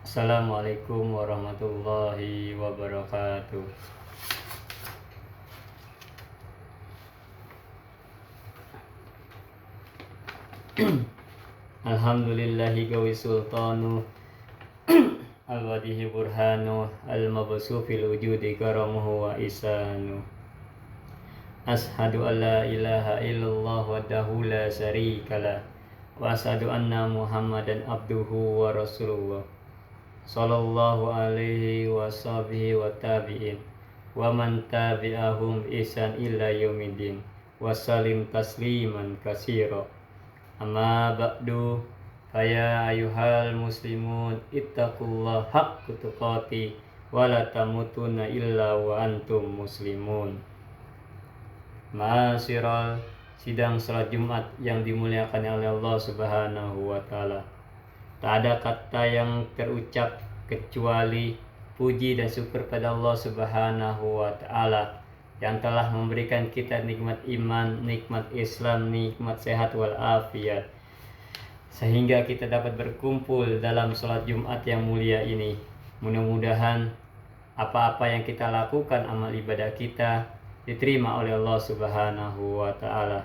Assalamualaikum warahmatullahi wabarakatuh. Alhamdulillahi gawi sultanu al-wadihi burhanu al-mabsu fil wujudi karamuhu wa isanu. Ashadu an la ilaha illallah wahdahu la syarikalah wa ashadu anna muhammadan abduhu wa rasulullah sallallahu alaihi wa sahbihi wa tabi'in wa man tabi'ahum ihsan illa yaumiddin wa salim tasliman katsira. Amma ba'du, faya ayuhal muslimun ittaqullah haqqa tuqati wa la tamutunna illa wa antum muslimun. Ma'asyiral sidang salat Jumat yang dimuliakan oleh Allah Subhanahu wa taala. Tak ada kata yang terucap kecuali puji dan syukur pada Allah Subhanahu wa taala yang telah memberikan kita nikmat iman, nikmat Islam, nikmat sehat wal afiat, sehingga kita dapat berkumpul dalam sholat Jumat yang mulia ini. Mudah-mudahan apa-apa yang kita lakukan, amal ibadah kita diterima oleh Allah Subhanahu wa taala.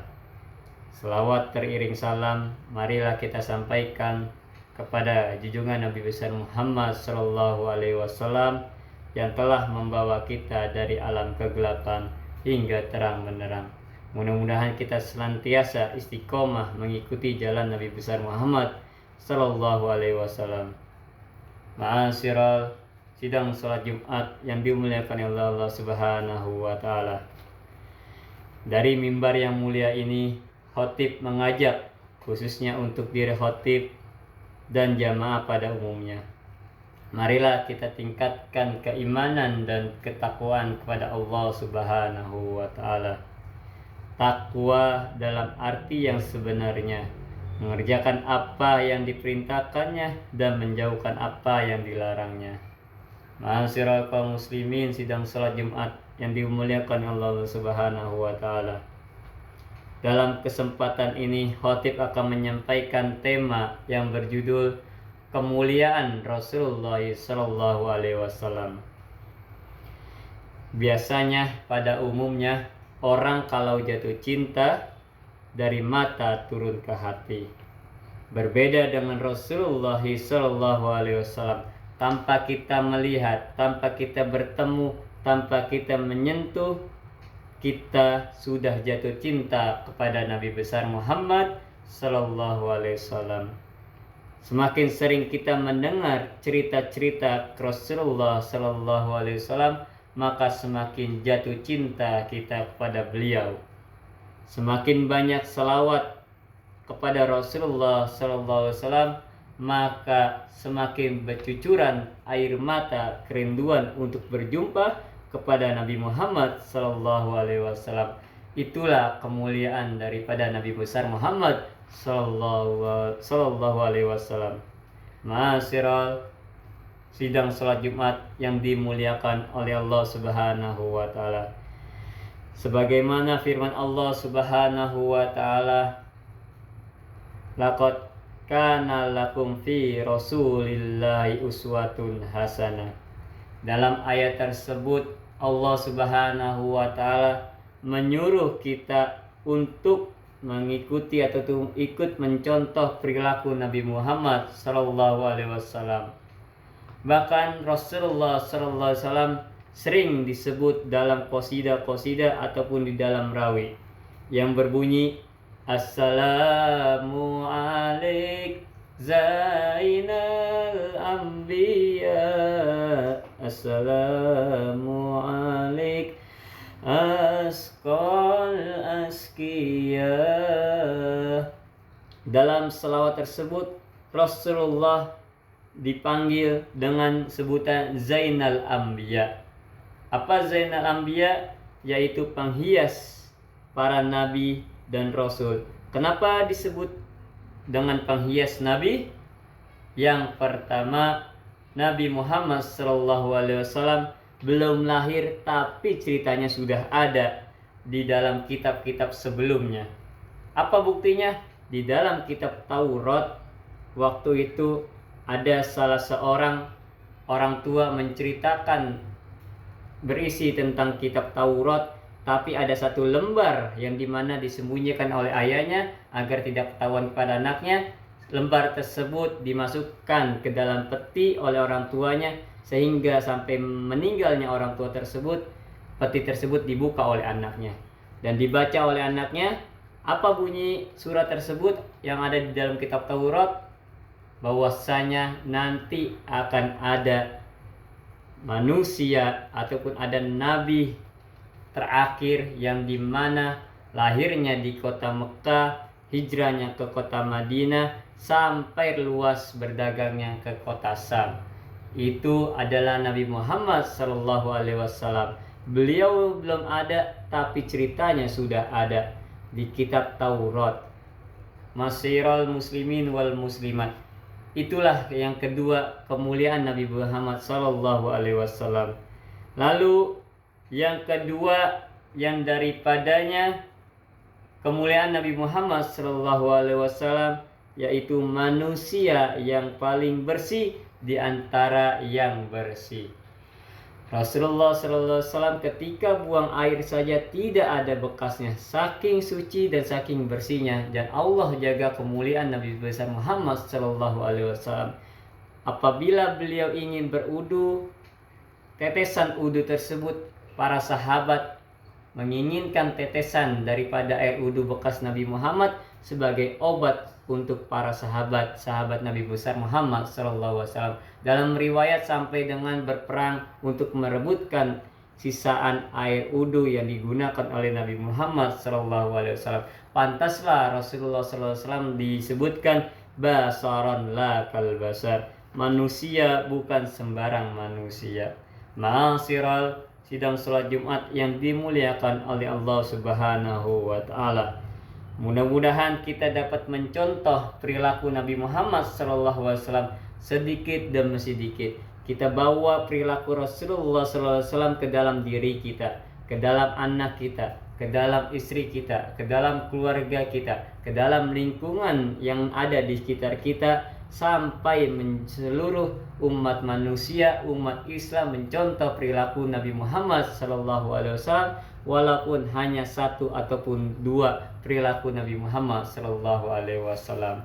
Selawat teriring salam marilah kita sampaikan kepada junjungan Nabi besar Muhammad sallallahu alaihi wasallam yang telah membawa kita dari alam kegelapan hingga terang benderang. Mudah-mudahan kita senantiasa istiqomah mengikuti jalan Nabi besar Muhammad sallallahu alaihi wasallam. Ma'asyiral sidang salat Jumat yang dimuliakan oleh Allah Subhanahu wa taala. Dari mimbar yang mulia ini, khatib mengajak khususnya untuk diri khatib dan jamaah pada umumnya. Marilah kita tingkatkan keimanan dan ketakwaan kepada Allah Subhanahu wa taala. Takwa dalam arti yang sebenarnya, mengerjakan apa yang diperintahkannya dan menjauhkan apa yang dilarangnya. Ma'asyiral kaum muslimin sidang salat Jumat yang dimuliakan Allah Subhanahu wa taala. Dalam kesempatan ini, khatib akan menyampaikan tema yang berjudul kemuliaan Rasulullah sallallahu alaihi wasallam. Biasanya pada umumnya orang kalau jatuh cinta dari mata turun ke hati. Berbeda dengan Rasulullah sallallahu alaihi wasallam, tanpa kita melihat, tanpa kita bertemu, tanpa kita menyentuh, kita sudah jatuh cinta kepada Nabi besar Muhammad sallallahu alaihi wasallam. Semakin sering kita mendengar cerita-cerita Rasulullah sallallahu alaihi wasallam, maka semakin jatuh cinta kita kepada beliau. Semakin banyak salawat kepada Rasulullah sallallahu alaihi wasallam, maka semakin bercucuran air mata kerinduan untuk berjumpa kepada Nabi Muhammad sallallahu alaihi wasallam. Itulah kemuliaan daripada Nabi besar Muhammad sallallahu alaihi wasallam. Ma'asyiral sidang salat Jumat yang dimuliakan oleh Allah Subhanahu wa taala. Sebagaimana firman Allah Subhanahu wa taala, laqad kana lakum fi rasulillahi uswatun hasanah. Dalam ayat tersebut Allah Subhanahu wa taala menyuruh kita untuk mengikuti atau ikut mencontoh perilaku Nabi Muhammad sallallahu alaihi wasallam. Bahkan Rasulullah sallallahu alaihi wasallam sering disebut dalam qasidah-qasidah ataupun di dalam rawi yang berbunyi Assalamu alaik Zainal Anbiya, Assalamu alaik Asqal Asqiya. Dalam selawat tersebut Rasulullah dipanggil dengan sebutan Zainal Anbiya. Apa Zainal Anbiya? Yaitu penghias para nabi dan rasul. Kenapa disebut dengan penghias nabi? Yang pertama, Nabi Muhammad SAW belum lahir, tapi ceritanya sudah ada di dalam kitab-kitab sebelumnya. Apa buktinya? Di dalam kitab Taurat, waktu itu ada salah seorang orang tua menceritakan berisi tentang kitab Taurat, tapi ada satu lembar yang dimana disembunyikan oleh ayahnya agar tidak ketahuan kepada anaknya. Lembar tersebut dimasukkan ke dalam peti oleh orang tuanya, sehingga sampai meninggalnya orang tua tersebut, peti tersebut dibuka oleh anaknya dan dibaca oleh anaknya. Apa bunyi surat tersebut yang ada di dalam kitab Taurat? Bahwasanya nanti akan ada manusia ataupun ada nabi terakhir yang dimana lahirnya di kota Mekah, hijrahnya ke kota Madinah, sampai luas berdagangnya ke kota Sam. Itu adalah Nabi Muhammad SAW. Beliau belum ada, tapi ceritanya sudah ada di kitab Taurat. Masyiral muslimin wal muslimat. Itulah yang kedua kemuliaan Nabi Muhammad SAW. Lalu yang kedua yang daripadanya kemuliaan Nabi Muhammad SAW, yaitu manusia yang paling bersih di antara yang bersih. Rasulullah SAW ketika buang air saja tidak ada bekasnya, saking suci dan saking bersihnya. Dan Allah jaga kemuliaan Nabi besar Muhammad SAW. Apabila beliau ingin berudu, tetesan udu tersebut, para sahabat menginginkan tetesan daripada air udu bekas Nabi Muhammad sebagai obat untuk para sahabat Nabi besar Muhammad SAW. Dalam riwayat sampai dengan berperang untuk merebutkan sisaan air udu yang digunakan oleh Nabi Muhammad SAW. Pantaslah Rasulullah SAW disebutkan basaran la kal basar, manusia bukan sembarang manusia. Ma'asyiral sidang salat Jumat yang dimuliakan oleh Allah Subhanahu wa taala. Mudah-mudahan kita dapat mencontoh perilaku Nabi Muhammad SAW sedikit demi sedikit. Kita bawa perilaku Rasulullah SAW ke dalam diri kita, ke dalam anak kita, ke dalam istri kita, ke dalam keluarga kita, ke dalam lingkungan yang ada di sekitar kita, sampai seluruh umat manusia, umat Islam mencontoh perilaku Nabi Muhammad SAW, walaupun hanya satu ataupun dua perilaku Nabi Muhammad SAW.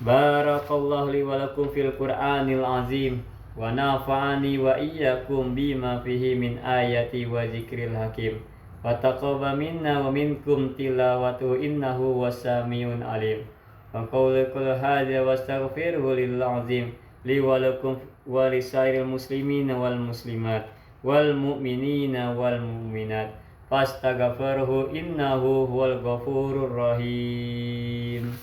Barakallahu li wa lakum fil Qur'anil azim wa nafa'ani wa iyyakum bima fihi min ayati wa zikril hakim wa taqabbal minna wa minkum tilawatu innahu wasamiun alim. Wa qawlu kullu hadza wastaghfiruhu lil azim li wa lakum wa lisairil muslimin wal muslimat wal mu'minina wal mu'minat fastaghfiruhu innahu huwal ghafurur rahim.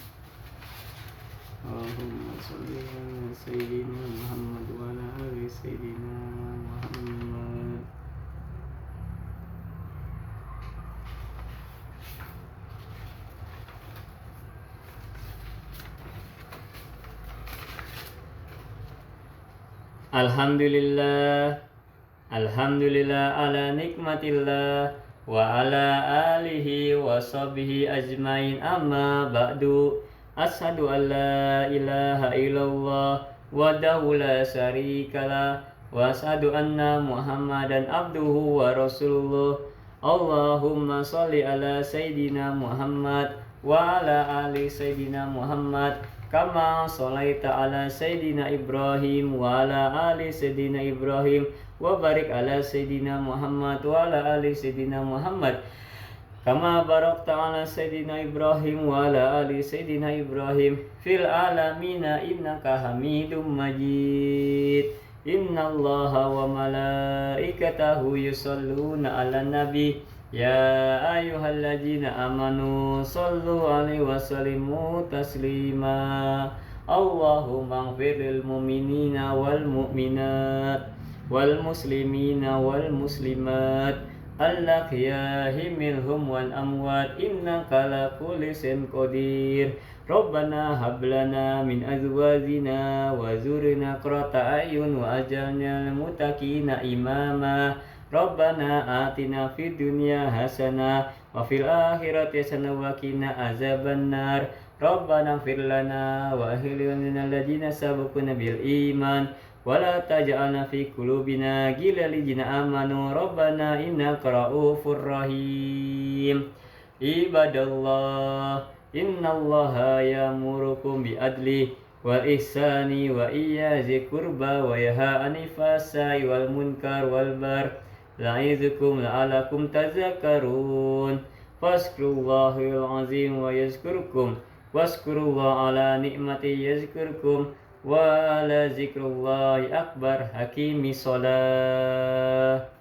Allahumma shalli ala sayyidina Muhammad wa ala ali sayyidina Muhammad. Alhamdulillah ala nikmatillah wa ala alihi wa sahbihi ajmain, amma ba'du. Asyhadu an la ilaha illallah wahdahu la syarikalah wa asyhadu anna Muhammadan abduhu wa rasulullah. Allahumma shalli ala sayyidina Muhammad wa ala ali sayyidina Muhammad kama sholaita ala sayyidina Ibrahim wa ala ali sayyidina Ibrahim wa barik ala sayyidina Muhammad wa ala ali sayyidina Muhammad kama barakta ala sayyidina Ibrahim wa ala ali sayyidina Ibrahim fil alamina innaka hamidum majid. Innallaha wa malaikatahu yusholluna ala nabi ya ayyuhalladzina amanu shollu alaihi wa sallimu taslima. Allahumma ighfir lil mu'minina wal mu'minat wal muslimina wal muslimat al-ahya'i minhum wal amwat innaka ala kulli syai'in qadir. Rabbana hab lana min azwajina wa dzurriyyatina qurrata a'yun wa ij'alna lil muttaqina imama. Rabbana atina fid dunya hasanah wa fil akhirati hasanah wa qina azabannar. ربنا اغفر لنا وإخواننا الذين سبقونا بالإيمان ولا تجعلنا في قلوبنا غلا للذين آمنوا ربنا إنك رؤوف رحيم عباد الله إن الله يأمركم بالعدل والإحسان وإيتاء ذي القربى وينهى عن الفحشاء والمنكر والبغي يعظكم لعلكم تذكرون فاذكروا الله العظيم ويذكركم واذكروا الله على نعمته يذكركم ولا ذكر الله أكبر. Hakimi sholat.